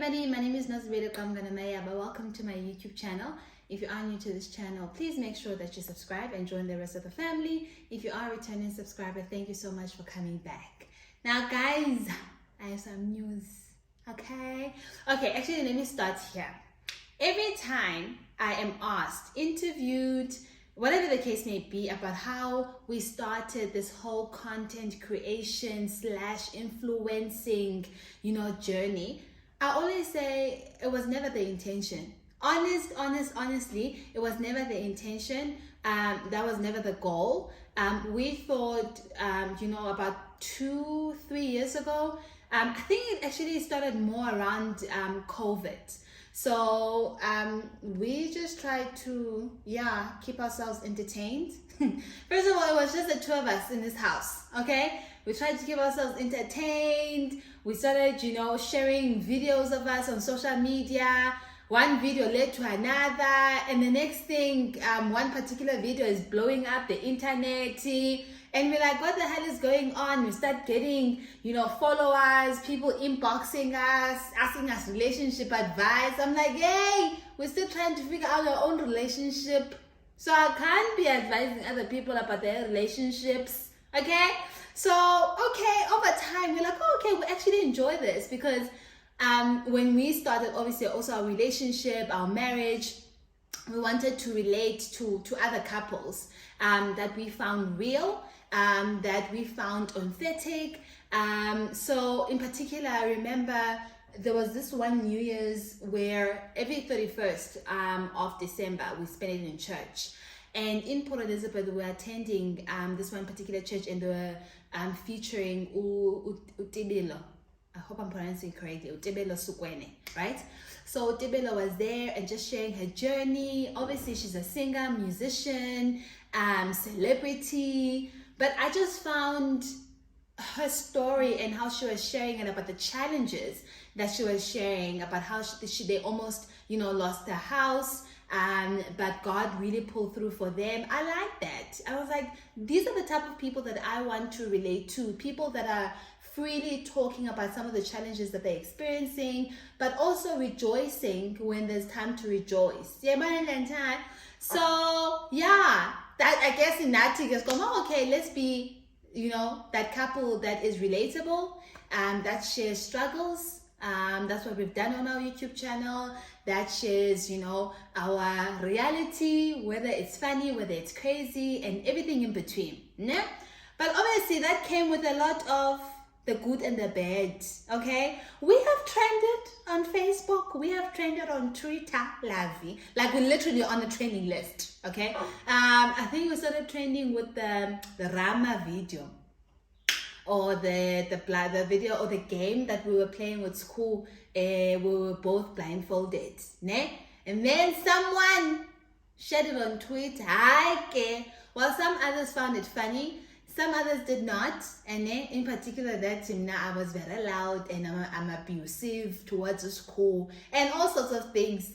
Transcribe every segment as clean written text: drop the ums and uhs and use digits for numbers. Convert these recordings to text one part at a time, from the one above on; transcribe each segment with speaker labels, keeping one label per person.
Speaker 1: everybody, my name is Nazibele Kamgananayaba. Welcome to my YouTube channel. If you are new to this channel, please make sure that you subscribe and join the rest of the family. If you are a returning subscriber, thank you so much for coming back. Now guys, I have some news, okay, actually let me start here. Every time I am asked, interviewed, whatever the case may be, about how we started this whole content creation / influencing, journey, I always say it was never the intention. Honestly, it was never the intention. That was never the goal. We thought, about 2-3 years ago, I think it actually started more around COVID. So we just tried to keep ourselves entertained. First of all, it was just the two of us in this house, okay? We tried to keep ourselves entertained. We started, sharing videos of us on social media. One video led to another, and the next thing, one particular video is blowing up the internet. And we're like, what the hell is going on? We start getting, followers, people inboxing us, asking us relationship advice. I'm like, hey, we're still trying to figure out our own relationship. So I can't be advising other people about their relationships, okay? So, over time, we're like, we actually enjoy this because when we started, obviously, also our relationship, our marriage, we wanted to relate to other couples that we found real, that we found authentic. So in particular, I remember there was this one New Year's where every 31st of December, we spent it in church. And in Port Elizabeth, we were attending this one particular church, and they were featuring Utebelo. I hope I'm pronouncing it correctly. Utebelo Sukwene, right? So Utebelo was there and just sharing her journey. Obviously, she's a singer, musician, celebrity. But I just found her story and how she was sharing and about the challenges that she was sharing, about how they almost, lost their house. But God really pulled through for them. I like that. I was like, these are the type of people that I want to relate to. People that are freely talking about some of the challenges that they're experiencing, but also rejoicing when there's time to rejoice. So that, I guess in that thing is going, let's be, that couple that is relatable, that shares struggles. That's what we've done on our YouTube channel. That shares, our reality, whether it's funny, whether it's crazy, and everything in between. No? But obviously that came with a lot of the good and the bad, okay? We have trended on Facebook. We have trended on Twitter, Lavi. Like, we're literally on a trending list, okay? I think we started trending with the Rama video, or the video or the game that we were playing with school. We were both blindfolded, ne? And then someone shared it on Twitter. Well, some others found it funny. Some others did not, and in particular that I was very loud and I'm abusive towards the school and all sorts of things.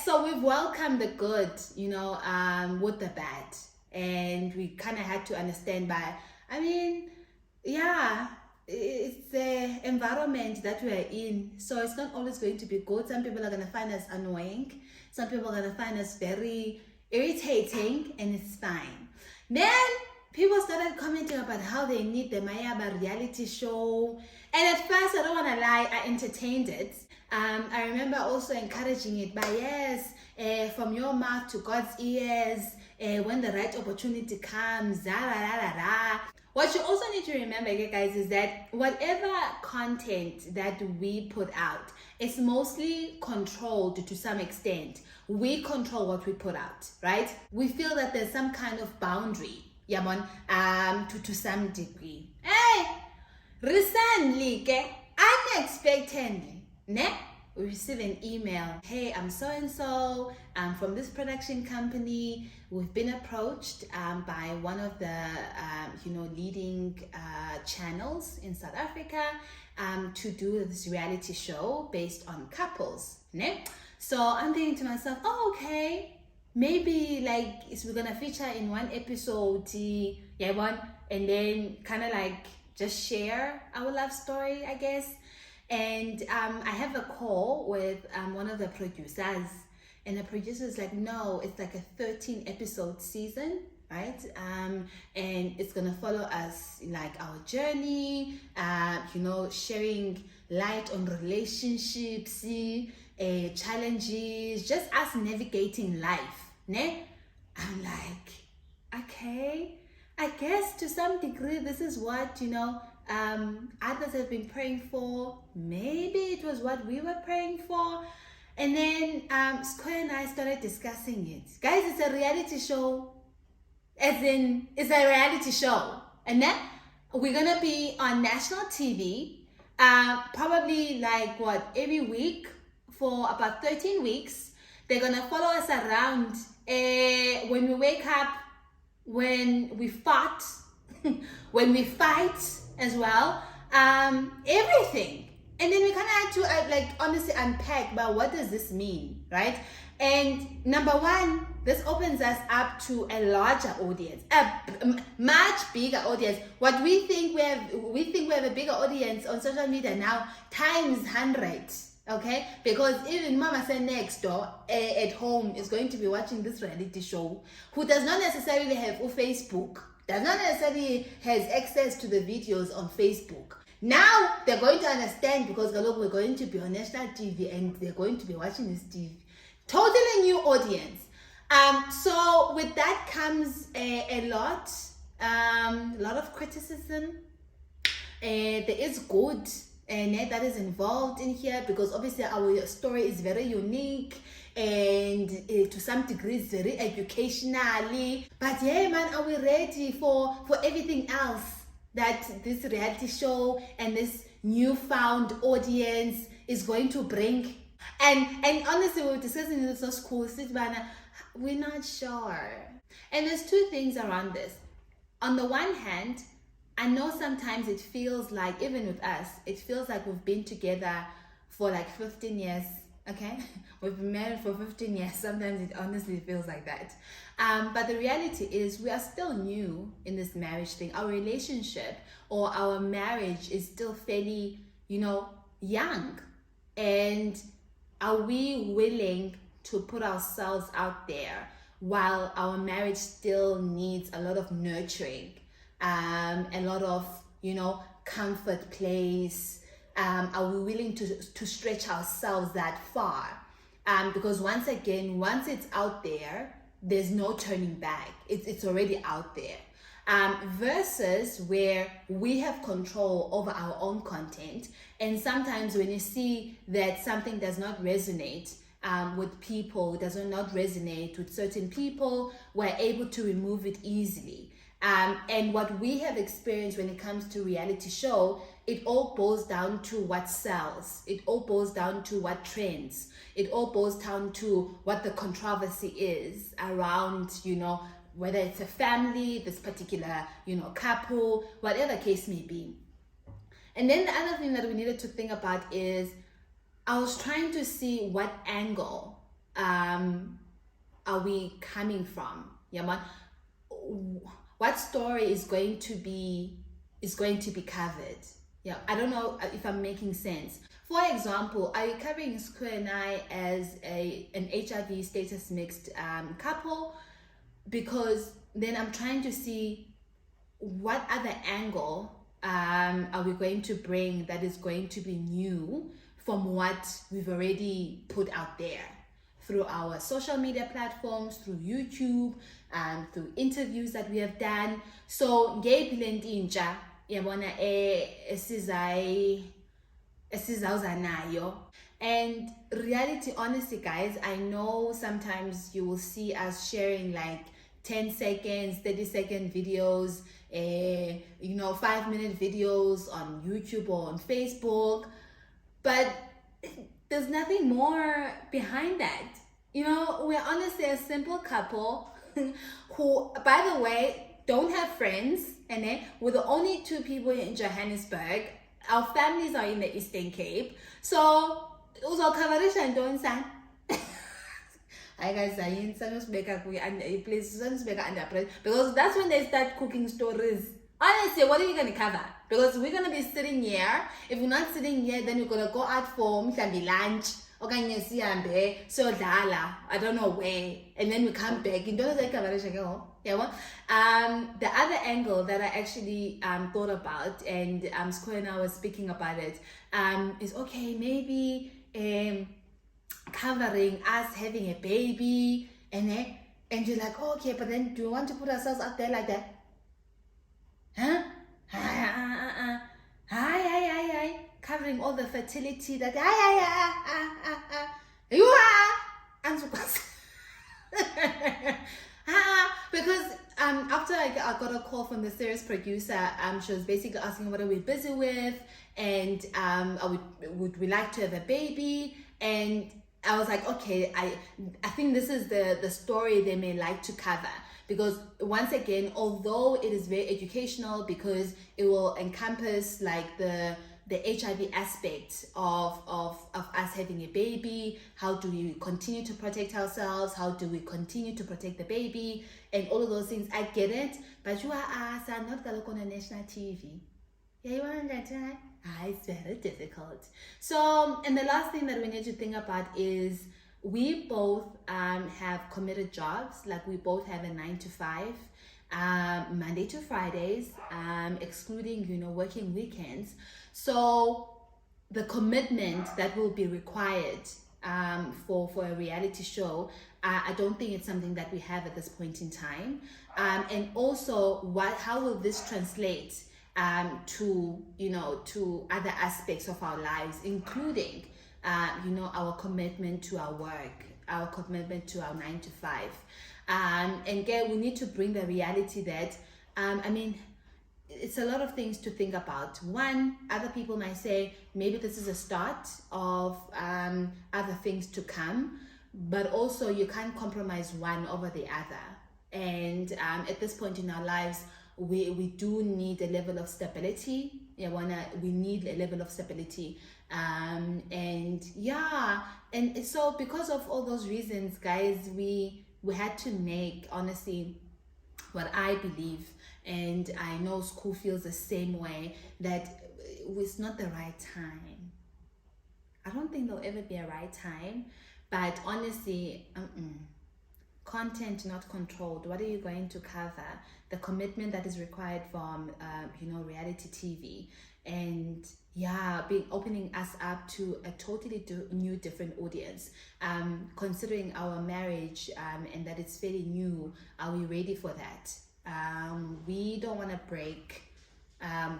Speaker 1: So we've welcomed the good, with the bad, and we kind of had to understand it's the environment that we're in, so it's not always going to be good. Some people are going to find us annoying, some people are going to find us very irritating, and it's fine. Then people started commenting about how they need the Mayaba reality show. And at first, I don't want to lie, I entertained it. I remember also encouraging it by, from your mouth to God's ears, when the right opportunity comes, What you also need to remember, guys, is that whatever content that we put out is mostly controlled to some extent. We control what we put out, right? We feel that there's some kind of boundary, to some degree. Hey, recently, unexpectedly, we received an email. Hey, I'm so-and-so. I'm from this production company. We've been approached by one of the, leading channels in South Africa to do this reality show based on couples. So I'm thinking to myself, maybe we're gonna feature in one episode, and then kind of just share our love story, I guess. And I have a call with one of the producers, and the producer is like, no, it's like a 13 episode season, right? And it's gonna follow us like our journey, sharing light on relationships, challenges, just us navigating life, ne? I'm like, okay, I guess to some degree this is what others have been praying for. Maybe it was what we were praying for. And then Square and I started discussing it. Guys, it's a reality show. As in, it's a reality show. And then we're gonna be on national TV, probably like every week for about 13 weeks. They're gonna follow us around when we wake up, when we fought, when we fight as well, everything. And then we kind of had to honestly unpack about what does this mean, right? And number one, this opens us up to a larger audience, a much bigger audience. What we think we have a bigger audience on social media now times 100. Okay, because even Mama Say next door at home is going to be watching this reality show, who does not necessarily have a Facebook, does not necessarily has access to the videos on Facebook. Now they're going to understand, because look, we're going to be on national TV and they're going to be watching this TV. Totally new audience. So with that comes a lot of criticism. There is good and that is involved in here, because obviously our story is very unique and to some degree it's very educationally. But yeah, man, are we ready for everything else that this reality show and this newfound audience is going to bring? And honestly, we were discussing this at school, we're not sure. And there's two things around this. On the one hand, I know sometimes it feels like, even with us, it feels like we've been together for like 15 years, okay? We've been married for 15 years. Sometimes it honestly feels like that. But the reality is we are still new in this marriage thing. Our relationship or our marriage is still fairly, young. And are we willing to put ourselves out there while our marriage still needs a lot of nurturing? A lot of, comfort place. Are we willing to stretch ourselves that far? Because once it's out there, there's no turning back. It's already out there. Versus where we have control over our own content. And sometimes when you see that something does not resonate with people, does not resonate with certain people, we're able to remove it easily. And what we have experienced when it comes to reality show, it all boils down to what sells. It all boils down to what trends. It all boils down to what the controversy is around, whether it's a family, this particular, couple, whatever case may be. And then the other thing that we needed to think about is, I was trying to see what angle are we coming from? What story is going to be covered? Yeah, I don't know if I'm making sense. For example, are you covering Square and I as an HIV status mixed couple? Because then I'm trying to see what other angle are we going to bring that is going to be new from what we've already put out there through our social media platforms, through YouTube, through interviews that we have done. So ngeyiphi intsha yabona esizawuza nayo. And reality, honestly guys, I know sometimes you will see us sharing like 10 seconds, 30-second videos, 5-minute videos on YouTube or on Facebook, but there's nothing more behind that. We're honestly a simple couple who, by the way, don't have friends, and then we're the only 2 people in Johannesburg. Our families are in the Eastern Cape, so uzokavarisha ntoni sana? Hi guys, please, because that's when they start cooking stories. Honestly, what are you gonna cover? because we're gonna be sitting here. If we're not sitting here, then we're gonna go out for lunch. Okay, so dala, I don't know where, and then we come back. The other angle that I actually thought about, and Square and I was speaking about it, is okay, maybe covering us having a baby, and you're like, oh, okay, but then do you want to put ourselves out there like that? Huh? Hi. Covering all the fertility that you are. Because after I got a call from the series producer, she was basically asking what are we busy with, and would we like to have a baby, and I was like, okay, I think this is the story they may like to cover, because once again, although it is very educational, because it will encompass like the HIV aspect of us having a baby, how do we continue to protect ourselves, how do we continue to protect the baby, and all of those things. I get it, but you are not going on national TV. Yeah, you want that, right? It's very difficult. So, and the last thing that we need to think about is we both have committed jobs. Like we both have a 9-to-5, Monday to Fridays, excluding, working weekends. So the commitment that will be required for a reality show, I don't think it's something that we have at this point in time. And also, how will this translate to other aspects of our lives, including our commitment to our work, our commitment to our 9-to-5. And again, we need to bring the reality that it's a lot of things to think about. One, other people might say maybe this is a start of other things to come, but also you can't compromise one over the other. And at this point in our lives, we do need a level of stability. We need a level of stability. And so because of all those reasons, guys, we had to make, honestly, what I believe, and I know school feels the same way, that it's not the right time. I don't think there'll ever be a right time, but honestly, content not controlled. What are you going to cover? The commitment that is required from reality TV, and opening us up to a totally new, different audience. Considering our marriage and that it's fairly new, are we ready for that? We don't want to break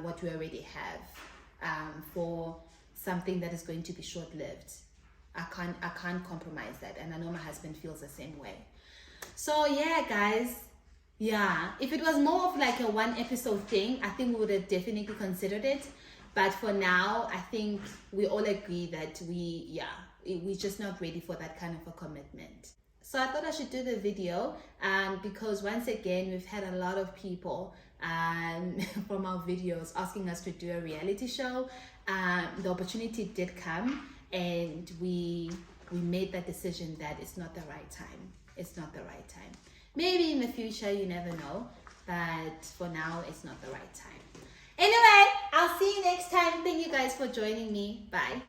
Speaker 1: what we already have for something that is going to be short-lived. I can't compromise that, and I know my husband feels the same way. So yeah, guys, if it was more of like a one episode thing, I think we would have definitely considered it. But for now, I think we all agree that we're just not ready for that kind of a commitment. So I thought I should do the video because once again, we've had a lot of people from our videos asking us to do a reality show. The opportunity did come, and we made that decision that it's not the right time. It's not the right time. Maybe in the future, you never know, but for now, it's not the right time. Anyway, I'll see you next time. Thank you guys for joining me. Bye.